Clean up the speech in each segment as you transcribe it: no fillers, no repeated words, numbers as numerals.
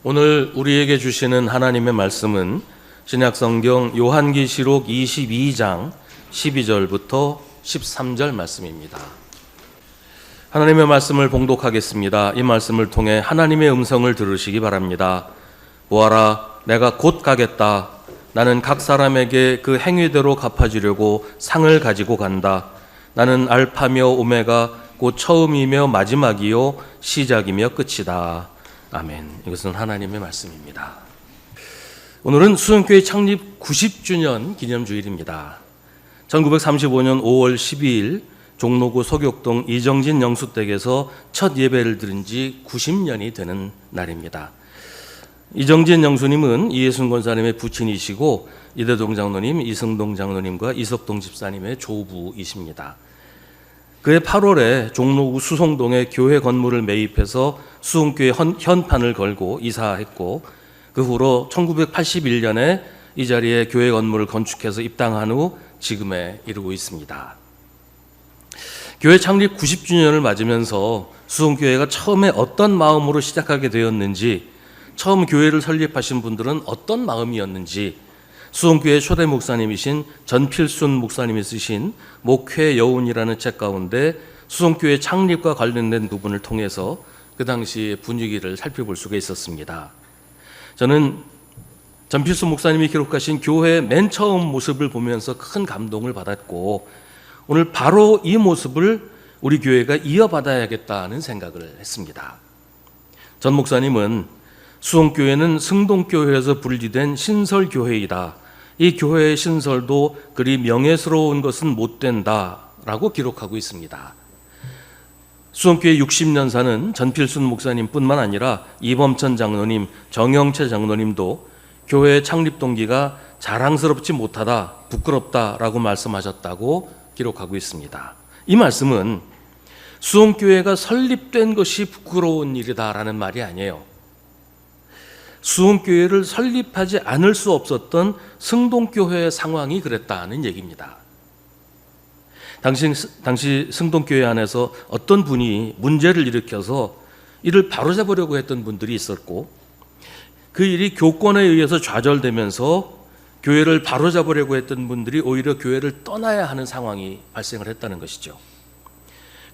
오늘 우리에게 주시는 하나님의 말씀은 신약성경 요한계시록 22장 12절부터 13절 말씀입니다. 하나님의 말씀을 봉독하겠습니다. 이 말씀을 통해 하나님의 음성을 들으시기 바랍니다. 보아라, 내가 곧 가겠다. 나는 각 사람에게 그 행위대로 갚아주려고 상을 가지고 간다. 나는 알파며 오메가 곧 처음이며 마지막이요 시작이며 끝이다. 아멘. 이것은 하나님의 말씀입니다. 오늘은 수원교회 창립 90주년 기념주일입니다. 1935년 5월 12일 종로구 소격동 이정진 영수댁에서 첫 예배를 드린 지 90년이 되는 날입니다. 이정진 영수님은 이예순 권사님의 부친이시고 이대동 장로님, 이승동 장로님과 이석동 집사님의 조부이십니다. 그해 8월에 종로구 수송동에 교회 건물을 매입해서 수흥교회 현판을 걸고 이사했고, 그 후로 1981년에 이 자리에 교회 건물을 건축해서 입당한 후 지금에 이르고 있습니다. 교회 창립 90주년을 맞으면서 수흥교회가 처음에 어떤 마음으로 시작하게 되었는지, 처음 교회를 설립하신 분들은 어떤 마음이었는지, 수흥교회 초대 목사님이신 전필순 목사님이 쓰신 목회 여운이라는 책 가운데 수흥교회 창립과 관련된 부분을 통해서 그 당시의 분위기를 살펴볼 수가 있었습니다. 저는 전필순 목사님이 기록하신 교회의 맨 처음 모습을 보면서 큰 감동을 받았고, 오늘 바로 이 모습을 우리 교회가 이어받아야겠다는 생각을 했습니다. 전 목사님은 수흥교회는 승동교회에서 분리된 신설교회이다. 이 교회의 신설도 그리 명예스러운 것은 못 된다라고 기록하고 있습니다. 수흥교회 60년사는 전필순 목사님뿐만 아니라 이범천 장로님, 정영채 장로님도 교회의 창립 동기가 자랑스럽지 못하다, 부끄럽다라고 말씀하셨다고 기록하고 있습니다. 이 말씀은 수흥교회가 설립된 것이 부끄러운 일이다라는 말이 아니에요. 수흥교회를 설립하지 않을 수 없었던 승동교회의 상황이 그랬다는 얘기입니다. 당시 승동교회 안에서 어떤 분이 문제를 일으켜서 이를 바로잡으려고 했던 분들이 있었고, 그 일이 교권에 의해서 좌절되면서 교회를 바로잡으려고 했던 분들이 오히려 교회를 떠나야 하는 상황이 발생을 했다는 것이죠.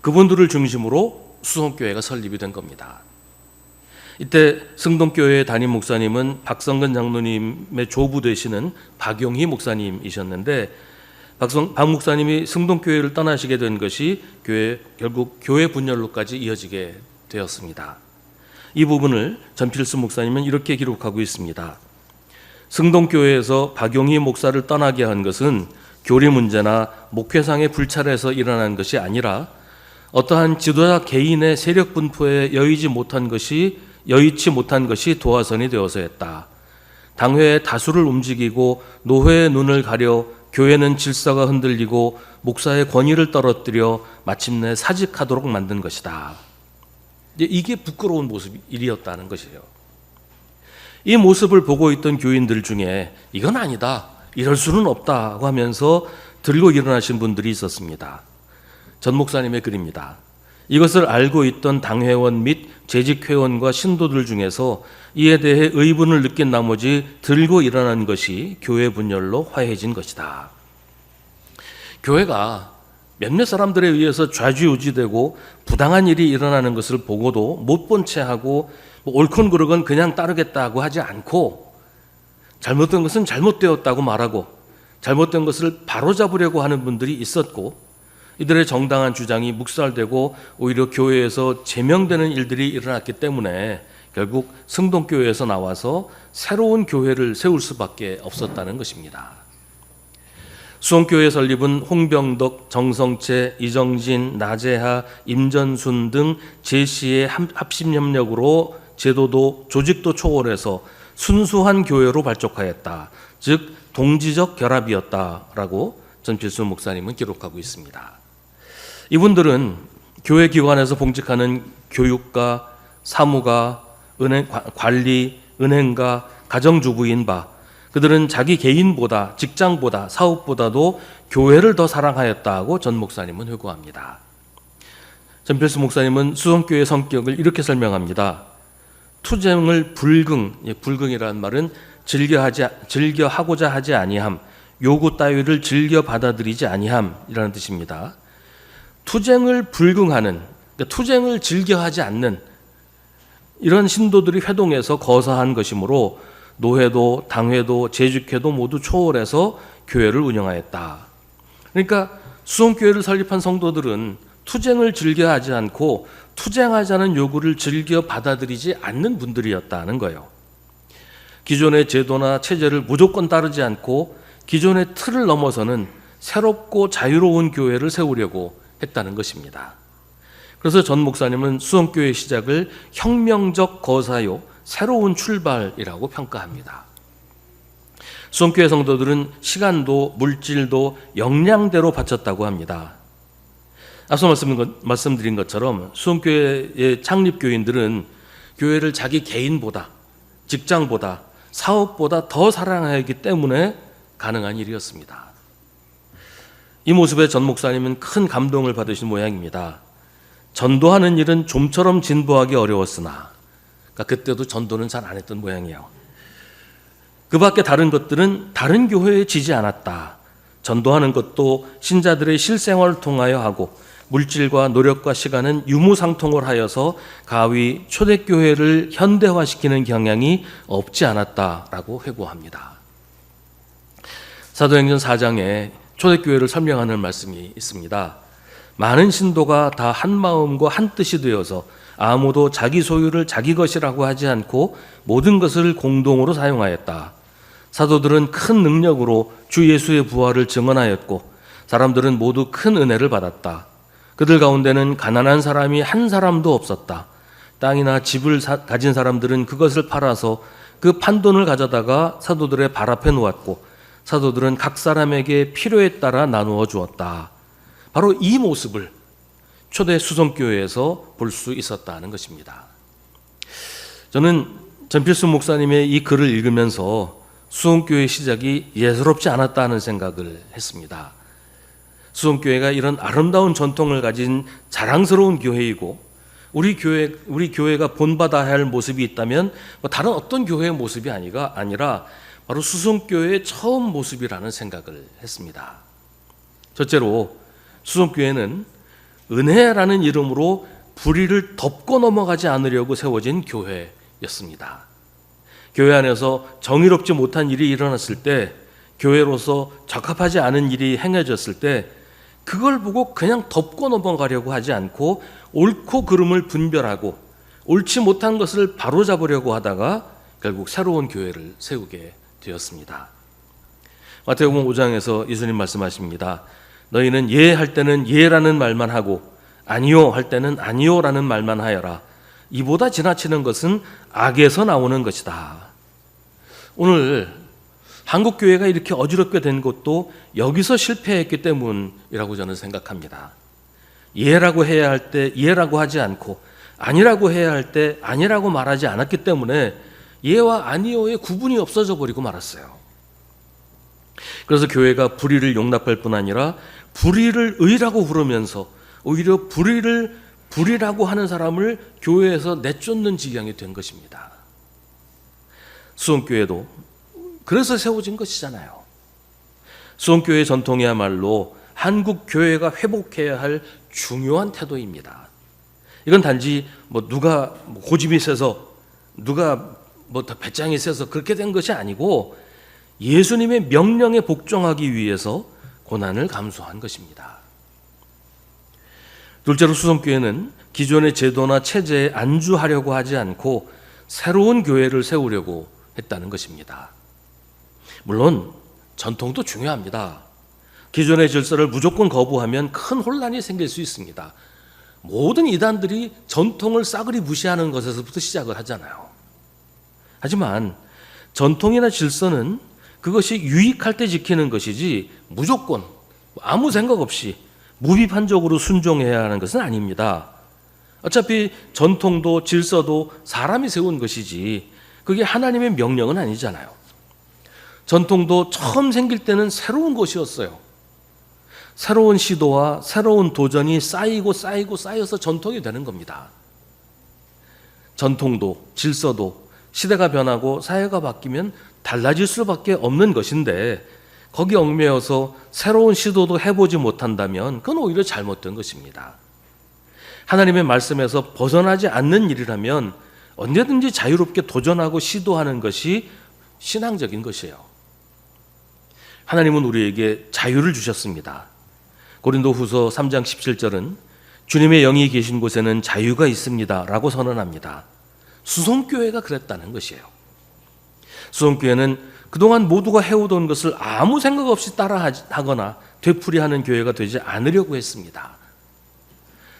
그분들을 중심으로 수흥교회가 설립이 된 겁니다. 이때 승동교회의 담임 목사님은 박성근 장로님의 조부 되시는 박용희 목사님이셨는데, 박 목사님이 승동교회를 떠나시게 된 것이 결국 교회 분열로까지 이어지게 되었습니다. 이 부분을 전필순 목사님은 이렇게 기록하고 있습니다. 승동교회에서 박용희 목사를 떠나게 한 것은 교리 문제나 목회상의 불찰에서 일어난 것이 아니라 어떠한 지도자 개인의 세력 분포에 여의치 못한 것이 도화선이 되어서였다. 당회의 다수를 움직이고 노회의 눈을 가려 교회는 질서가 흔들리고 목사의 권위를 떨어뜨려 마침내 사직하도록 만든 것이다. 이게 부끄러운 일이었다는 것이에요. 이 모습을 보고 있던 교인들 중에 이건 아니다, 이럴 수는 없다고 하면서 들고 일어나신 분들이 있었습니다. 전 목사님의 글입니다. 이것을 알고 있던 당회원 및 재직회원과 신도들 중에서 이에 대해 의분을 느낀 나머지 들고 일어난 것이 교회 분열로 화해진 것이다. 교회가 몇몇 사람들에 의해서 좌지우지되고 부당한 일이 일어나는 것을 보고도 못 본 채 하고 옳건 그르건 그냥 따르겠다고 하지 않고, 잘못된 것은 잘못되었다고 말하고 잘못된 것을 바로잡으려고 하는 분들이 있었고, 이들의 정당한 주장이 묵살되고 오히려 교회에서 제명되는 일들이 일어났기 때문에 결국 승동교회에서 나와서 새로운 교회를 세울 수밖에 없었다는 것입니다. 수흥교회 설립은 홍병덕, 정성채, 이정진, 나재하, 임전순 등 제시의 합심협력으로 제도도 조직도 초월해서 순수한 교회로 발족하였다. 즉 동지적 결합이었다라고 전필순 목사님은 기록하고 있습니다. 이분들은 교회 기관에서 봉직하는 교육가, 사무가, 관리, 은행가, 가정주부인 바, 그들은 자기 개인보다, 직장보다, 사업보다도 교회를 더 사랑하였다고 전 목사님은 회고합니다. 전필순 목사님은 수성교회 성격을 이렇게 설명합니다. 투쟁을 불경이라는 말은 즐겨하고자 하지 아니함, 요구 따위를 즐겨 받아들이지 아니함이라는 뜻입니다. 투쟁을 불경하는, 그러니까 투쟁을 즐겨하지 않는 이런 신도들이 회동해서 거사한 것이므로 노회도, 당회도, 재직회도 모두 초월해서 교회를 운영하였다. 그러니까 수성교회를 설립한 성도들은 투쟁을 즐겨하지 않고 투쟁하자는 요구를 즐겨 받아들이지 않는 분들이었다는 거예요. 기존의 제도나 체제를 무조건 따르지 않고 기존의 틀을 넘어서는 새롭고 자유로운 교회를 세우려고 했다는 것입니다. 그래서 전 목사님은 수성교회 시작을 혁명적 거사요, 새로운 출발이라고 평가합니다. 수성교회 성도들은 시간도 물질도 역량대로 바쳤다고 합니다. 앞서 말씀드린 것처럼 수성교회의 창립교인들은 교회를 자기 개인보다, 직장보다, 사업보다 더 사랑하기 때문에 가능한 일이었습니다. 이 모습에 전 목사님은 큰 감동을 받으신 모양입니다. 전도하는 일은 좀처럼 진보하기 어려웠으나, 그러니까 그때도 전도는 잘 안 했던 모양이에요. 그 밖에 다른 것들은 다른 교회에 지지 않았다. 전도하는 것도 신자들의 실생활을 통하여 하고 물질과 노력과 시간은 유무상통을 하여서 가위 초대교회를 현대화시키는 경향이 없지 않았다라고 회고합니다. 사도행전 4장에 초대교회를 설명하는 말씀이 있습니다. 많은 신도가 다 한 마음과 한 뜻이 되어서 아무도 자기 소유를 자기 것이라고 하지 않고 모든 것을 공동으로 사용하였다. 사도들은 큰 능력으로 주 예수의 부활을 증언하였고 사람들은 모두 큰 은혜를 받았다. 그들 가운데는 가난한 사람이 한 사람도 없었다. 땅이나 집을 가진 사람들은 그것을 팔아서 그 판돈을 가져다가 사도들의 발 앞에 놓았고 사도들은 각 사람에게 필요에 따라 나누어 주었다. 바로 이 모습을 초대 수성교회에서 볼 수 있었다는 것입니다. 저는 전필순 목사님의 이 글을 읽으면서 수성교회 시작이 예사롭지 않았다는 생각을 했습니다. 수성교회가 이런 아름다운 전통을 가진 자랑스러운 교회이고 우리 교회가 본받아야 할 모습이 있다면 다른 어떤 교회의 모습이 아니라 바로 수성교회의 처음 모습이라는 생각을 했습니다. 첫째로 수성교회는 은혜라는 이름으로 불의를 덮고 넘어가지 않으려고 세워진 교회였습니다. 교회 안에서 정의롭지 못한 일이 일어났을 때, 교회로서 적합하지 않은 일이 행해졌을 때 그걸 보고 그냥 덮고 넘어가려고 하지 않고 옳고 그름을 분별하고 옳지 못한 것을 바로잡으려고 하다가 결국 새로운 교회를 세우게 되었습니다. 마태복음 5장에서 예수님 말씀하십니다. 너희는 예 할 때는 예라는 말만 하고 아니요 할 때는 아니요라는 말만 하여라. 이보다 지나치는 것은 악에서 나오는 것이다. 오늘 한국 교회가 이렇게 어지럽게 된 것도 여기서 실패했기 때문이라고 저는 생각합니다. 예라고 해야 할 때 예라고 하지 않고 아니라고 해야 할 때 아니라고 말하지 않았기 때문에 예와 아니요의 구분이 없어져 버리고 말았어요. 그래서 교회가 불의를 용납할 뿐 아니라 불의를 의라고 부르면서 오히려 불의라고 하는 사람을 교회에서 내쫓는 지경이 된 것입니다. 수원교회도 그래서 세워진 것이잖아요. 수원교회 전통이야말로 한국 교회가 회복해야 할 중요한 태도입니다. 이건 단지 누가 고집이 세서 누가 더 배짱이 세서 그렇게 된 것이 아니고 예수님의 명령에 복종하기 위해서 고난을 감수한 것입니다. 둘째로 수성교회는 기존의 제도나 체제에 안주하려고 하지 않고 새로운 교회를 세우려고 했다는 것입니다. 물론 전통도 중요합니다. 기존의 질서를 무조건 거부하면 큰 혼란이 생길 수 있습니다. 모든 이단들이 전통을 싸그리 무시하는 것에서부터 시작을 하잖아요. 하지만 전통이나 질서는 그것이 유익할 때 지키는 것이지 무조건 아무 생각 없이 무비판적으로 순종해야 하는 것은 아닙니다. 어차피 전통도 질서도 사람이 세운 것이지 그게 하나님의 명령은 아니잖아요. 전통도 처음 생길 때는 새로운 것이었어요. 새로운 시도와 새로운 도전이 쌓여서 전통이 되는 겁니다. 전통도 질서도 시대가 변하고 사회가 바뀌면 달라질 수밖에 없는 것인데 거기 얽매여서 새로운 시도도 해보지 못한다면 그건 오히려 잘못된 것입니다. 하나님의 말씀에서 벗어나지 않는 일이라면 언제든지 자유롭게 도전하고 시도하는 것이 신앙적인 것이에요. 하나님은 우리에게 자유를 주셨습니다. 고린도후서 3장 17절은 주님의 영이 계신 곳에는 자유가 있습니다 라고 선언합니다. 수송교회가 그랬다는 것이에요. 수송교회는 그동안 모두가 해오던 것을 아무 생각 없이 따라하거나 되풀이하는 교회가 되지 않으려고 했습니다.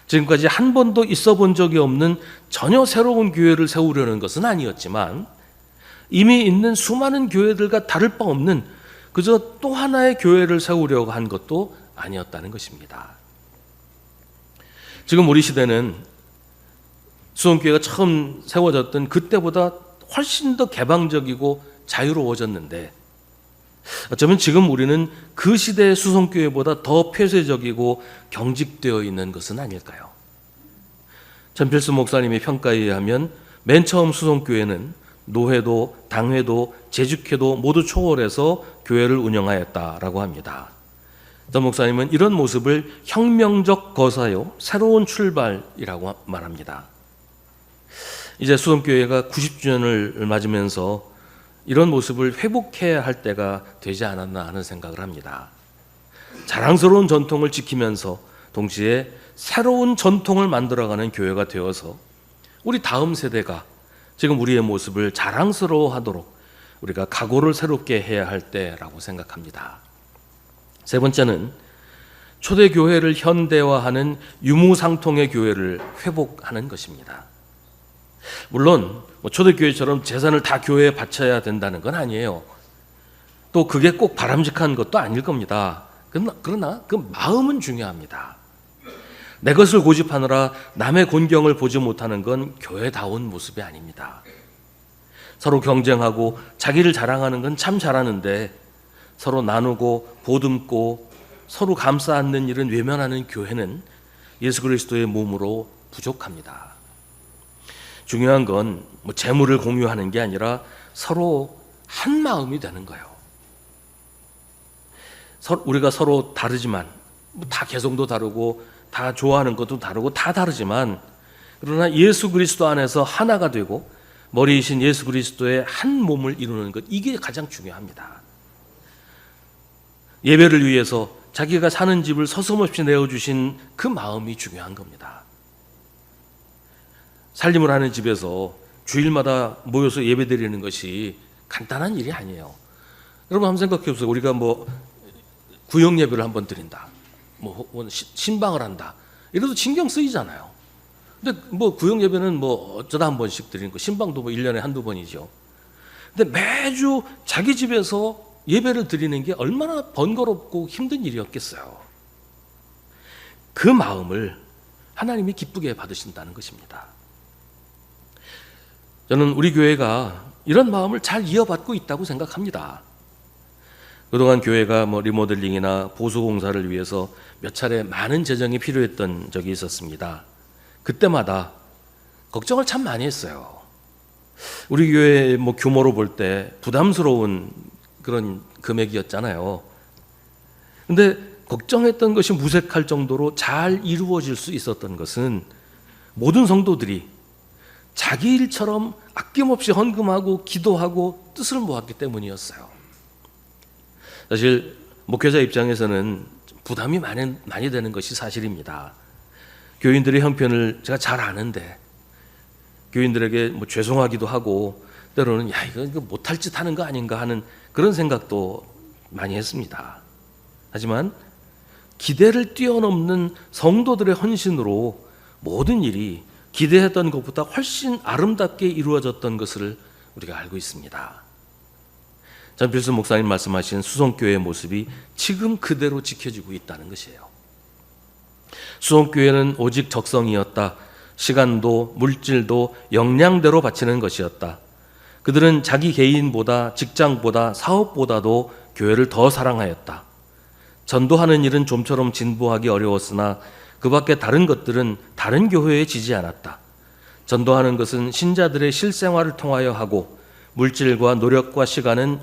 지금까지 한 번도 있어 본 적이 없는 전혀 새로운 교회를 세우려는 것은 아니었지만 이미 있는 수많은 교회들과 다를 바 없는 그저 또 하나의 교회를 세우려고 한 것도 아니었다는 것입니다. 지금 우리 시대는 수원교회가 처음 세워졌던 그때보다 훨씬 더 개방적이고 자유로워졌는데 어쩌면 지금 우리는 그 시대의 수송교회보다 더 폐쇄적이고 경직되어 있는 것은 아닐까요? 전필수 목사님의 평가에 의하면 맨 처음 수송교회는 노회도, 당회도, 재직회도 모두 초월해서 교회를 운영하였다라고 합니다. 전 목사님은 이런 모습을 혁명적 거사요, 새로운 출발이라고 말합니다. 이제 수송교회가 90주년을 맞으면서 이런 모습을 회복해야 할 때가 되지 않았나 하는 생각을 합니다. 자랑스러운 전통을 지키면서 동시에 새로운 전통을 만들어가는 교회가 되어서 우리 다음 세대가 지금 우리의 모습을 자랑스러워하도록 우리가 각오를 새롭게 해야 할 때라고 생각합니다. 세 번째는 초대교회를 현대화하는 유무상통의 교회를 회복하는 것입니다. 물론 초대교회처럼 재산을 다 교회에 바쳐야 된다는 건 아니에요. 또 그게 꼭 바람직한 것도 아닐 겁니다. 그러나 그 마음은 중요합니다. 내 것을 고집하느라 남의 곤경을 보지 못하는 건 교회다운 모습이 아닙니다. 서로 경쟁하고 자기를 자랑하는 건 참 잘하는데 서로 나누고 보듬고 서로 감싸 안는 일은 외면하는 교회는 예수 그리스도의 몸으로 부족합니다. 중요한 건 재물을 공유하는 게 아니라 서로 한 마음이 되는 거예요. 우리가 서로 다르지만 다 개성도 다르고 다 좋아하는 것도 다르고 다 다르지만 그러나 예수 그리스도 안에서 하나가 되고 머리이신 예수 그리스도의 한 몸을 이루는 것, 이게 가장 중요합니다. 예배를 위해서 자기가 사는 집을 서슴없이 내어주신 그 마음이 중요한 겁니다. 살림을 하는 집에서 주일마다 모여서 예배드리는 것이 간단한 일이 아니에요. 여러분 한번 생각해 보세요. 우리가 구역 예배를 한번 드린다, 신방을 한다, 이래도 신경 쓰이잖아요. 근데 구역 예배는 어쩌다 한 번씩 드리는 거, 신방도 1년에 한두 번이죠. 근데 매주 자기 집에서 예배를 드리는 게 얼마나 번거롭고 힘든 일이었겠어요. 그 마음을 하나님이 기쁘게 받으신다는 것입니다. 저는 우리 교회가 이런 마음을 잘 이어받고 있다고 생각합니다. 그동안 교회가 리모델링이나 보수공사를 위해서 몇 차례 많은 재정이 필요했던 적이 있었습니다. 그때마다 걱정을 참 많이 했어요. 우리 교회 규모로 볼 때 부담스러운 그런 금액이었잖아요. 근데 걱정했던 것이 무색할 정도로 잘 이루어질 수 있었던 것은 모든 성도들이 자기 일처럼 아낌없이 헌금하고 기도하고 뜻을 모았기 때문이었어요. 사실 목회자 입장에서는 부담이 많이 되는 것이 사실입니다. 교인들의 형편을 제가 잘 아는데 교인들에게 죄송하기도 하고 때로는 이거 못할 짓 하는 거 아닌가 하는 그런 생각도 많이 했습니다. 하지만 기대를 뛰어넘는 성도들의 헌신으로 모든 일이 기대했던 것보다 훨씬 아름답게 이루어졌던 것을 우리가 알고 있습니다. 전필수 목사님 말씀하신 수성교회의 모습이 지금 그대로 지켜지고 있다는 것이에요. 수성교회는 오직 적성이었다. 시간도 물질도 역량대로 바치는 것이었다. 그들은 자기 개인보다 직장보다 사업보다도 교회를 더 사랑하였다. 전도하는 일은 좀처럼 진보하기 어려웠으나 그 밖에 다른 것들은 다른 교회에 지지 않았다. 전도하는 것은 신자들의 실생활을 통하여 하고 물질과 노력과 시간은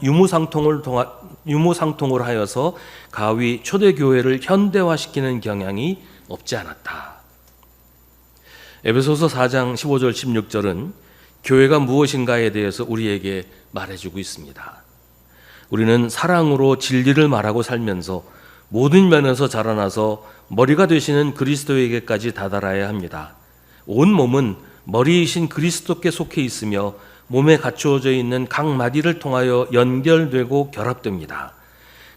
유무상통을 하여서 가위 초대교회를 현대화시키는 경향이 없지 않았다. 에베소서 4장 15절 16절은 교회가 무엇인가에 대해서 우리에게 말해주고 있습니다. 우리는 사랑으로 진리를 말하고 살면서 모든 면에서 자라나서 머리가 되시는 그리스도에게까지 다다라야 합니다. 온 몸은 머리이신 그리스도께 속해 있으며 몸에 갖추어져 있는 각 마디를 통하여 연결되고 결합됩니다.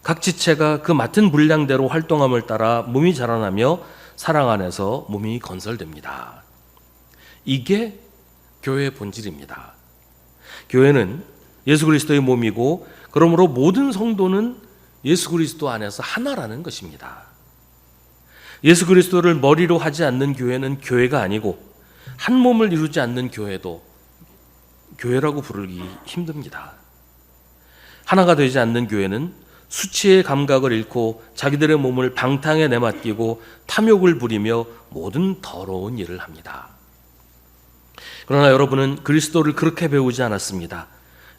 각 지체가 그 맡은 분량대로 활동함을 따라 몸이 자라나며 사랑 안에서 몸이 건설됩니다. 이게 교회의 본질입니다. 교회는 예수 그리스도의 몸이고 그러므로 모든 성도는 예수 그리스도 안에서 하나라는 것입니다. 예수 그리스도를 머리로 하지 않는 교회는 교회가 아니고 한 몸을 이루지 않는 교회도 교회라고 부르기 힘듭니다. 하나가 되지 않는 교회는 수치의 감각을 잃고 자기들의 몸을 방탕에 내맡기고 탐욕을 부리며 모든 더러운 일을 합니다. 그러나 여러분은 그리스도를 그렇게 배우지 않았습니다.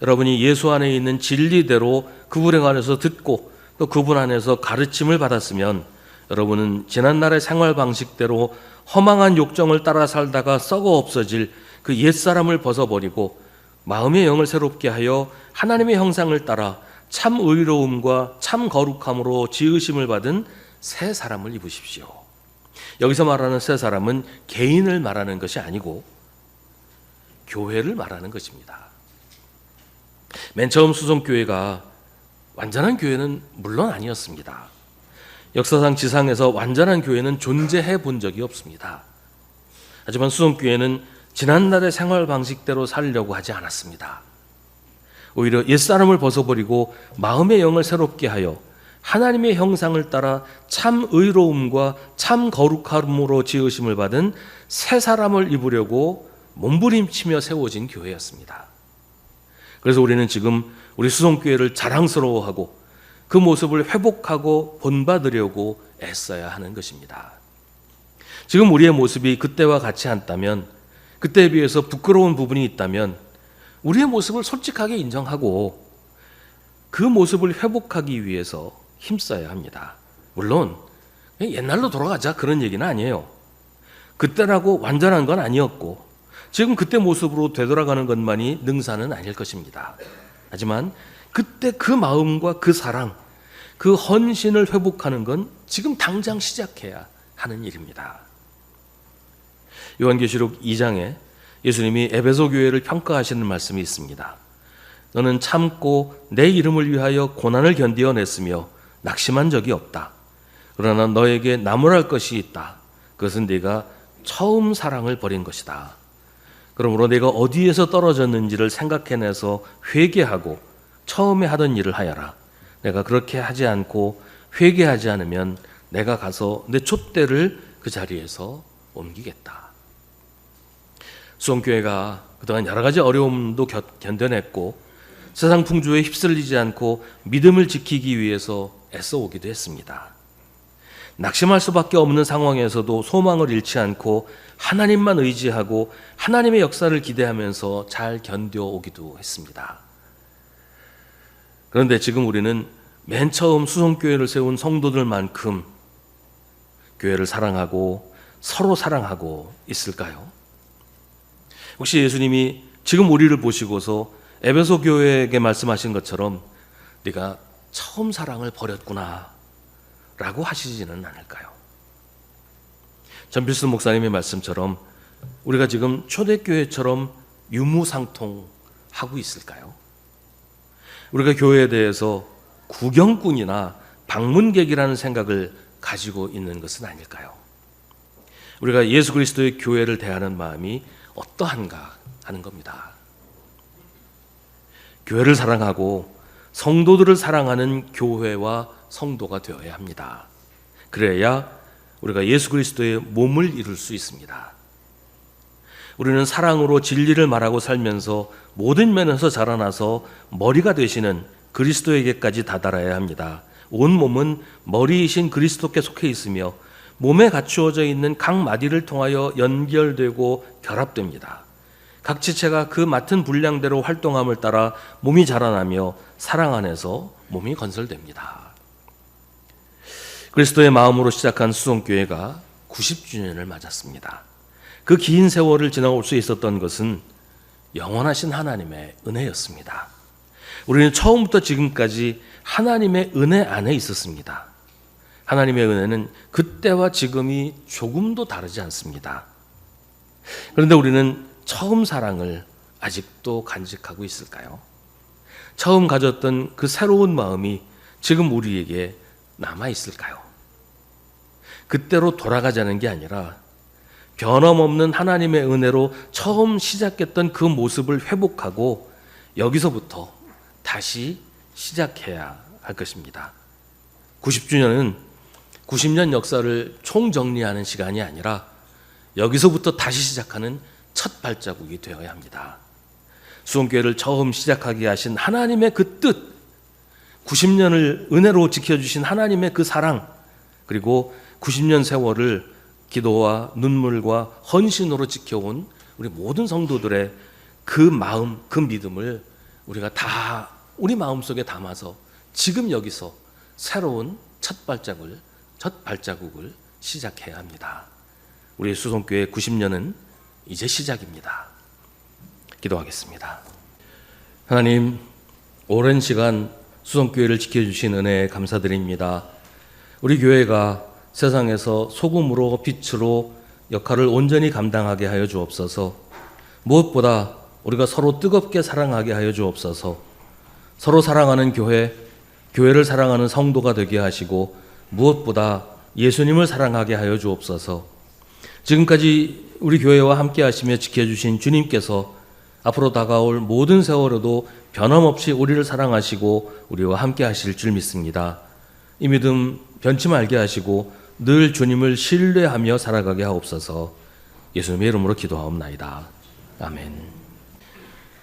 여러분이 예수 안에 있는 진리대로 그분 안에서 듣고 또 그분 안에서 가르침을 받았으면 여러분은 지난날의 생활 방식대로 허망한 욕정을 따라 살다가 썩어 없어질 그 옛사람을 벗어버리고 마음의 영을 새롭게 하여 하나님의 형상을 따라 참 의로움과 참 거룩함으로 지으심을 받은 새 사람을 입으십시오. 여기서 말하는 새 사람은 개인을 말하는 것이 아니고 교회를 말하는 것입니다. 맨 처음 수송교회가 완전한 교회는 물론 아니었습니다. 역사상 지상에서 완전한 교회는 존재해 본 적이 없습니다. 하지만 수송교회는 지난날의 생활 방식대로 살려고 하지 않았습니다. 오히려 옛사람을 벗어버리고 마음의 영을 새롭게 하여 하나님의 형상을 따라 참 의로움과 참 거룩함으로 지으심을 받은 새 사람을 입으려고 몸부림치며 세워진 교회였습니다. 그래서 우리는 지금 우리 수송교회를 자랑스러워하고 그 모습을 회복하고 본받으려고 애써야 하는 것입니다. 지금 우리의 모습이 그때와 같지 않다면, 그때에 비해서 부끄러운 부분이 있다면 우리의 모습을 솔직하게 인정하고 그 모습을 회복하기 위해서 힘써야 합니다. 물론 옛날로 돌아가자 그런 얘기는 아니에요. 그때라고 완전한 건 아니었고 지금 그때 모습으로 되돌아가는 것만이 능사는 아닐 것입니다. 하지만 그때 그 마음과 그 사랑, 그 헌신을 회복하는 건 지금 당장 시작해야 하는 일입니다. 요한계시록 2장에 예수님이 에베소 교회를 평가하시는 말씀이 있습니다. 너는 참고 내 이름을 위하여 고난을 견디어냈으며 낙심한 적이 없다. 그러나 너에게 나무랄 것이 있다. 그것은 네가 처음 사랑을 버린 것이다. 그러므로 네가 어디에서 떨어졌는지를 생각해내서 회개하고 처음에 하던 일을 하여라. 내가 그렇게 하지 않고 회개하지 않으면 내가 가서 내 촛대를 그 자리에서 옮기겠다. 수원교회가 그동안 여러 가지 어려움도 견뎌냈고 세상 풍조에 휩쓸리지 않고 믿음을 지키기 위해서 애써오기도 했습니다. 낙심할 수밖에 없는 상황에서도 소망을 잃지 않고 하나님만 의지하고 하나님의 역사를 기대하면서 잘 견뎌오기도 했습니다. 그런데 지금 우리는 맨 처음 수성교회를 세운 성도들만큼 교회를 사랑하고 서로 사랑하고 있을까요? 혹시 예수님이 지금 우리를 보시고서 에베소 교회에게 말씀하신 것처럼 네가 처음 사랑을 버렸구나 라고 하시지는 않을까요? 전필수 목사님의 말씀처럼 우리가 지금 초대교회처럼 유무상통하고 있을까요? 우리가 교회에 대해서 구경꾼이나 방문객이라는 생각을 가지고 있는 것은 아닐까요? 우리가 예수 그리스도의 교회를 대하는 마음이 어떠한가 하는 겁니다. 교회를 사랑하고 성도들을 사랑하는 교회와 성도가 되어야 합니다. 그래야 우리가 예수 그리스도의 몸을 이룰 수 있습니다. 우리는 사랑으로 진리를 말하고 살면서 모든 면에서 자라나서 머리가 되시는 그리스도에게까지 다다라야 합니다. 온 몸은 머리이신 그리스도께 속해 있으며 몸에 갖추어져 있는 각 마디를 통하여 연결되고 결합됩니다. 각 지체가 그 맡은 분량대로 활동함을 따라 몸이 자라나며 사랑 안에서 몸이 건설됩니다. 그리스도의 마음으로 시작한 수성교회가 90주년을 맞았습니다. 그 긴 세월을 지나올 수 있었던 것은 영원하신 하나님의 은혜였습니다. 우리는 처음부터 지금까지 하나님의 은혜 안에 있었습니다. 하나님의 은혜는 그때와 지금이 조금도 다르지 않습니다. 그런데 우리는 처음 사랑을 아직도 간직하고 있을까요? 처음 가졌던 그 새로운 마음이 지금 우리에게 남아 있을까요? 그때로 돌아가자는 게 아니라 변함없는 하나님의 은혜로 처음 시작했던 그 모습을 회복하고 여기서부터 다시 시작해야 할 것입니다. 90주년은 90년 역사를 총정리하는 시간이 아니라 여기서부터 다시 시작하는 첫 발자국이 되어야 합니다. 수원교회를 처음 시작하게 하신 하나님의 그 뜻, 90년을 은혜로 지켜주신 하나님의 그 사랑, 그리고 90년 세월을 기도와 눈물과 헌신으로 지켜온 우리 모든 성도들의 그 마음, 그 믿음을 우리가 다 우리 마음속에 담아서 지금 여기서 새로운 첫 발자국을 시작해야 합니다. 우리 수성교회 90년은 이제 시작입니다. 기도하겠습니다. 하나님, 오랜 시간 수성교회를 지켜주신 은혜에 감사드립니다. 우리 교회가 세상에서 소금으로 빛으로 역할을 온전히 감당하게 하여 주옵소서. 무엇보다 우리가 서로 뜨겁게 사랑하게 하여 주옵소서. 서로 사랑하는 교회, 교회를 사랑하는 성도가 되게 하시고 무엇보다 예수님을 사랑하게 하여 주옵소서. 지금까지 우리 교회와 함께 하시며 지켜주신 주님께서 앞으로 다가올 모든 세월에도 변함없이 우리를 사랑하시고 우리와 함께 하실 줄 믿습니다. 이 믿음 변치 말게 하시고 늘 주님을 신뢰하며 살아가게 하옵소서. 예수님의 이름으로 기도하옵나이다. 아멘.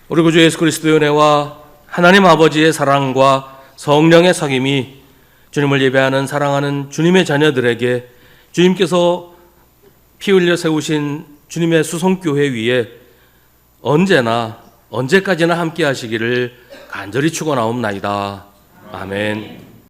우리 구주 예수 그리스도의 은혜와 하나님 아버지의 사랑과 성령의 사귐이 주님을 예배하는 사랑하는 주님의 자녀들에게 주님께서 피 흘려 세우신 주님의 수성교회 위에 언제나 언제까지나 함께 하시기를 간절히 축원하옵나이다. 아멘.